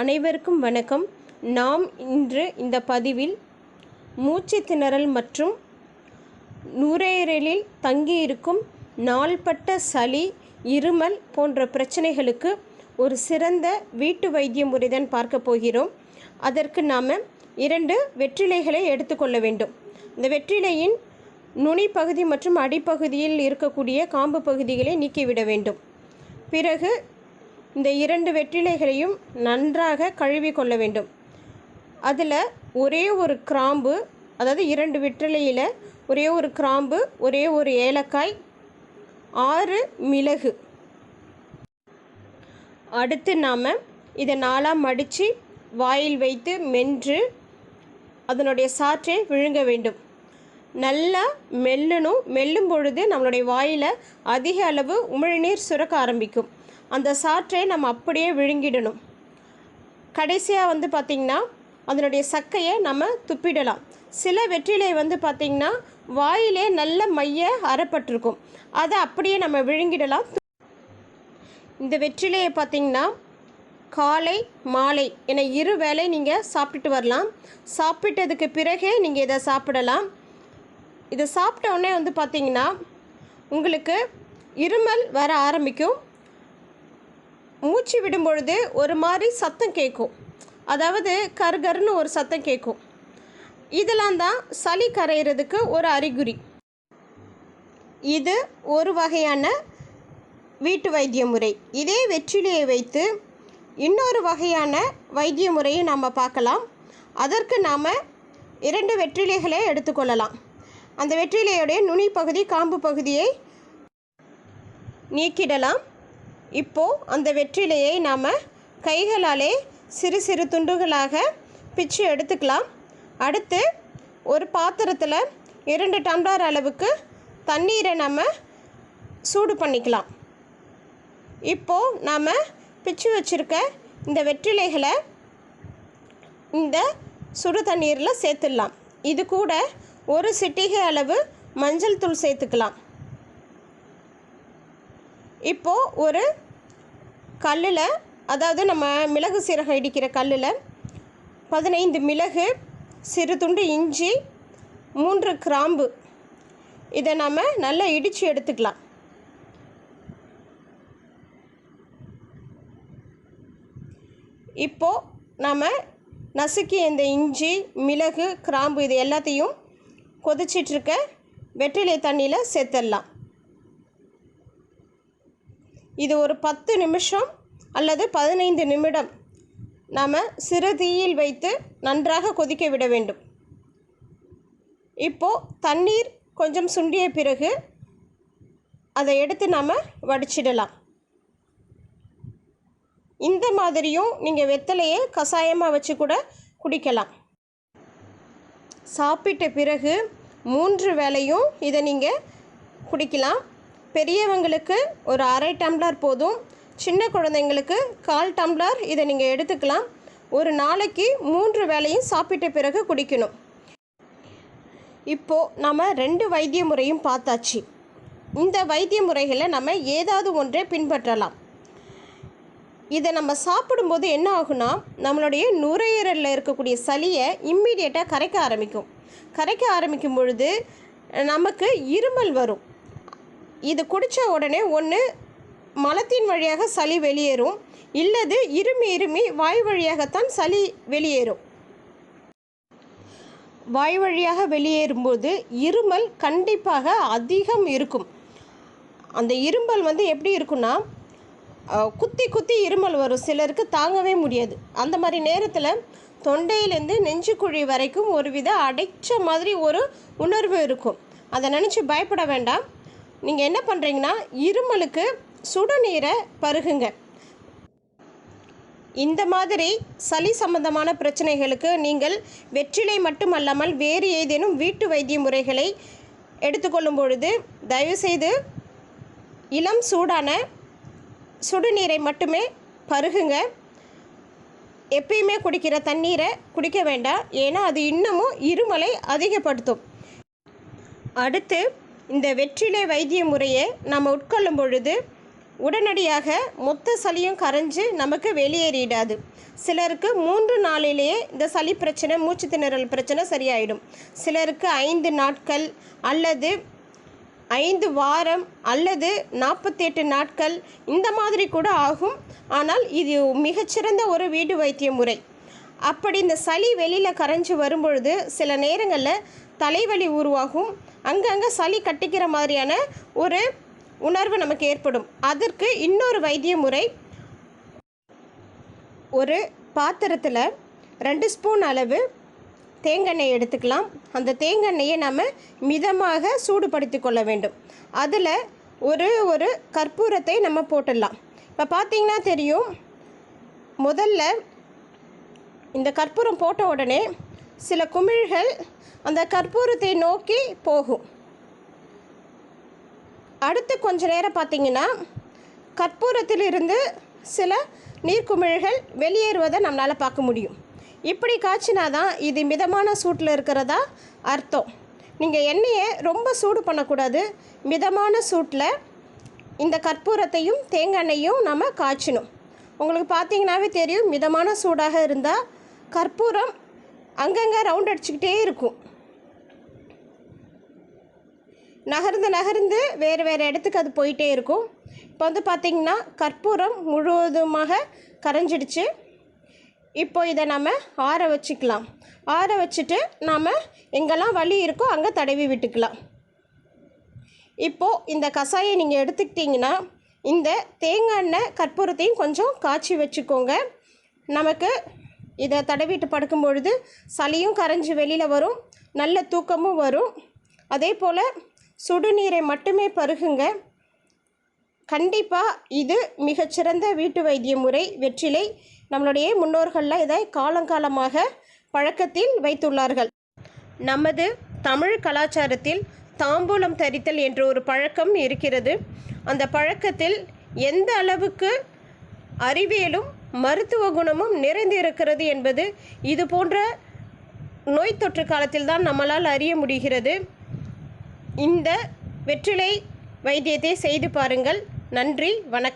அனைவருக்கும் வணக்கம். நாம் இன்று இந்த பதிவில் மூச்சு திணறல் மற்றும் நுரையீரலில் தங்கியிருக்கும் நாள்பட்ட சளி, இருமல் போன்ற பிரச்சனைகளுக்கு ஒரு சிறந்த வீட்டு வைத்திய முறைதான் பார்க்க போகிறோம். அதற்கு நாம் 2 வெற்றிலைகளை எடுத்துக்கொள்ள வேண்டும். இந்த வெற்றிலையின் நுனி பகுதி மற்றும் அடிப்பகுதியில் இருக்கக்கூடிய காம்பு பகுதிகளை நீக்கிவிட வேண்டும். பிறகு இந்த 2 வெற்றிலைகளையும் நன்றாக கழுவி கொள்ள வேண்டும். அதில் ஒரே ஒரு கிராம்பு, அதாவது 2 வெற்றிலையில் ஒரே ஒரு கிராம்பு, ஒரே ஒரு ஏலக்காய், 6 மிளகு. அடுத்து நாம் இதை 4ஆக மடித்து வாயில் வைத்து மென்று அதனுடைய சாற்றை விழுங்க வேண்டும். நல்லா மெல்லணும். மெல்லும் பொழுது நம்மளுடைய வாயில் அதிக அளவு உமிழ்நீர் சுரக்க ஆரம்பிக்கும். அந்த சாற்றை நம்ம அப்படியே விழுங்கிடணும். கடைசியாக பார்த்திங்கன்னா அதனுடைய சக்கையை நம்ம துப்பிடலாம். சில வெற்றிலை பார்த்திங்கன்னா வாயிலே நல்ல மைய அறப்பட்டிருக்கும், அதை அப்படியே நம்ம விழுங்கிடலாம். இந்த வெற்றிலையை பார்த்திங்கன்னா காலை மாலை என 2 வேளை நீங்கள் சாப்பிட்டுட்டு வரலாம். சாப்பிட்டதுக்கு பிறகே நீங்கள் இதை சாப்பிடலாம். இதை சாப்பிட்ட உடனே பார்த்திங்கன்னா உங்களுக்கு இருமல் வர ஆரம்பிக்கும். மூச்சு விடும் பொழுது ஒரு மாதிரி சத்தம் கேட்கும், அதாவது கருகருன்னு ஒரு சத்தம் கேட்கும். இதெல்லாம் தான் சளி கரையிறதுக்கு ஒரு அறிகுறி. இது ஒரு வகையான வீட்டு வைத்திய முறை. இதே வெற்றிலையை வைத்து இன்னொரு வகையான வைத்திய முறையை நாம் பார்க்கலாம். அதற்கு நாம் 2 வெற்றிலைகளை எடுத்துக்கொள்ளலாம். அந்த வெற்றிலையுடைய நுனி பகுதி, காம்பு பகுதியை நீக்கிடலாம். இப்போது அந்த வெற்றிலையை நாம் கைகளாலே சிறு சிறு துண்டுகளாக பிச்சு எடுத்துக்கலாம். அடுத்து ஒரு பாத்திரத்தில் 2 டம்ளர் அளவுக்கு தண்ணீரை நம்ம சூடு பண்ணிக்கலாம். இப்போது நாம் பிச்சு வச்சுருக்க இந்த வெற்றிலைகளை இந்த சுடு தண்ணீரில் சேர்த்துடலாம். இது கூட ஒரு சிட்டிகை அளவு மஞ்சள் தூள் சேர்த்துக்கலாம். இப்போது ஒரு கல்லில், அதாவது நம்ம மிளகு சீரகம் இடிக்கிற கல்லில் 15 மிளகு, சிறு துண்டு இஞ்சி, 3 கிராம்பு, இதை நம்ம நல்லா இடித்து எடுத்துக்கலாம். இப்போது நாம் நசுக்கி இந்த இஞ்சி, மிளகு, கிராம்பு இது எல்லாத்தையும் கொதிச்சிட்ருக்க வெற்றிலை தண்ணியில் சேர்த்துடலாம். இது ஒரு 10 நிமிஷம் அல்லது 15 நிமிடம் நாம் சிறு தீயில் வைத்து நன்றாக கொதிக்க விட வேண்டும். இப்போது தண்ணீர் கொஞ்சம் சுண்டிய பிறகு அதை எடுத்து நாம் வடிச்சிடலாம். இந்த மாதிரியும் நீங்கள் வெத்தலையை கஷாயமாக வச்சு கூட குடிக்கலாம். சாப்பிட்ட பிறகு 3 வேளையும் இதை நீங்கள் குடிக்கலாம். பெரியவங்களுக்கு ஒரு அரை டம்ளர் போதும், சின்ன குழந்தைங்களுக்கு 1/4 டம்ளர் இதை நீங்கள் எடுத்துக்கலாம். ஒரு நாளைக்கு 3 வேளையும் சாப்பிட்ட பிறகு குடிக்கணும். இப்போது நம்ம 2 வைத்திய முறையும் பார்த்தாச்சு. இந்த வைத்திய முறைகளை நம்ம ஏதாவது ஒன்றை பின்பற்றலாம். இதை நம்ம சாப்பிடும்போது என்ன ஆகுனா, நம்மளுடைய நுரையீரலில் இருக்கக்கூடிய சளியை இம்மீடியட்டாக கரைக்க ஆரம்பிக்கும் பொழுது நமக்கு இருமல் வரும். இது குடித்த உடனே ஒன்று மலத்தின் வழியாக சளி வெளியேறும், இல்லது இருமி வாய் வழியாகத்தான் சளி வெளியேறும். வாய் வழியாக வெளியேறும்போது இருமல் கண்டிப்பாக அதிகம் இருக்கும். அந்த இருமல் எப்படி இருக்குன்னா, குத்தி இருமல் வரும். சிலருக்கு தாங்கவே முடியாது. அந்த மாதிரி நேரத்தில் தொண்டையிலேருந்து நெஞ்சுக்குழி வரைக்கும் ஒரு வித அடைச்ச மாதிரி ஒரு உணர்வு இருக்கும். அதை நினச்சி பயப்பட வேண்டாம். நீங்கள் என்ன பண்ணுறீங்கன்னா, இருமலுக்கு சுடுநீரை பருகுங்க. இந்த மாதிரி சளி சம்பந்தமான பிரச்சனைகளுக்கு நீங்கள் வெற்றிலை மட்டுமல்லாமல் வேறு ஏதேனும் வீட்டு வைத்திய முறைகளை எடுத்துக்கொள்ளும் பொழுது தயவுசெய்து இளம் சூடான சுடுநீரை மட்டுமே பருகுங்க. எப்பயுமே குடிக்கிற தண்ணீரை குடிக்க வேண்டாம், ஏன்னா அது இன்னமும் இருமலை அதிகப்படுத்தும். அடுத்து இந்த வெற்றிலை வைத்திய முறையை நம்ம உட்கொள்ளும் பொழுது உடனடியாக மொத்த சளியும் கரைஞ்சு நமக்கு வெளியேறிடாது. சிலருக்கு 3 நாளிலேயே இந்த சளி பிரச்சனை, மூச்சு திணறல் பிரச்சனை சரியாயிடும். சிலருக்கு 5 நாட்கள் அல்லது 5 வாரம் அல்லது 48 நாட்கள் இந்த மாதிரி கூட ஆகும். ஆனால் இது மிகச்சிறந்த ஒரு வீட்டு வைத்திய முறை. அப்படி இந்த சளி வெளியில் கரைஞ்சி வரும்பொழுது சில நேரங்களில் தலைவலி உருவாகும். அங்கங்கே சளி கட்டிக்கிற மாதிரியான ஒரு உணர்வு நமக்கு ஏற்படும். அதற்கு இன்னொரு வைத்திய முறை, ஒரு பாத்திரத்தில் 2 ஸ்பூன் அளவு தேங்காய் எடுத்துக்கலாம். அந்த தேங்காயை நம்ம மிதமாக சூடுபடுத்தி கொள்ள வேண்டும். அதில் ஒரு கற்பூரத்தை நம்ம போட்டுடலாம். இப்போ பார்த்திங்கன்னா தெரியும், முதல்ல இந்த கற்பூரம் போட்ட உடனே சில குமிழ்கள் அந்த கற்பூரத்தை நோக்கி போகும். அடுத்து கொஞ்ச நேரம் பார்த்திங்கன்னா கற்பூரத்திலிருந்து சில நீர்க்குமிழ்கள் வெளியேறுவதை நம்மளால் பார்க்க முடியும். இப்படி காய்ச்சினா தான் இது மிதமான சூட்டில் இருக்கிறதா அர்த்தம். நீங்கள் எண்ணெயை ரொம்ப சூடு பண்ணக்கூடாது. மிதமான சூட்டில் இந்த கற்பூரத்தையும் தேங்காய் எண்ணெயும் நம்ம காய்ச்சணும். உங்களுக்கு பார்த்திங்கனாவே தெரியும், மிதமான சூடாக இருந்தால் கற்பூரம் அங்கங்கே ரவுண்ட் அடிச்சுக்கிட்டே இருக்கும். நகர்ந்து வேறு இடத்துக்கு அது போயிட்டே இருக்கும். இப்போ வந்து பார்த்திங்கன்னா கற்பூரம் முழுவதுமாக கரைஞ்சிடுச்சு. இப்போ இதை நம்ம ஆற வச்சுக்கலாம். ஆற வச்சுட்டு நாம் எங்கெல்லாம் வலி இருக்கோ அங்கே தடவி விட்டுக்கலாம். இப்போது இந்த கஷாயம் நீங்கள் எடுத்துக்கிட்டிங்கன்னா இந்த தேங்காய் எண்ணெய் கற்பூரத்தையும் கொஞ்சம் காய்ச்சி வச்சுக்கோங்க. நமக்கு இதை தடவிட்டு படுக்கும் பொழுது சளியும் கரைஞ்சி வெளியில் வரும், நல்ல தூக்கமும் வரும். அதே போல் சுடுநீரை மட்டுமே பருகுங்க. கண்டிப்பாக இது மிகச்சிறந்த வீட்டு வைத்திய முறை. வெற்றிலை நம்மளுடைய முன்னோர்கள்லாம் இதை காலங்காலமாக பழக்கத்தில் வைத்துள்ளார்கள். நமது தமிழ் கலாச்சாரத்தில் தாம்பூலம் தரித்தல் என்ற ஒரு பழக்கம் இருக்கிறது. அந்த பழக்கத்தில் எந்த அளவுக்கு அறிவியலும் மருத்துவ குணமும் நிறைந்திருக்கிறது என்பது இது போன்ற நோய் தொற்று காலத்தில் தான் நம்மளால் அறிய முடிகிறது. இந்த வெற்றிலை வைத்தியத்தை செய்து பாருங்கள். நன்றி, வணக்கம்.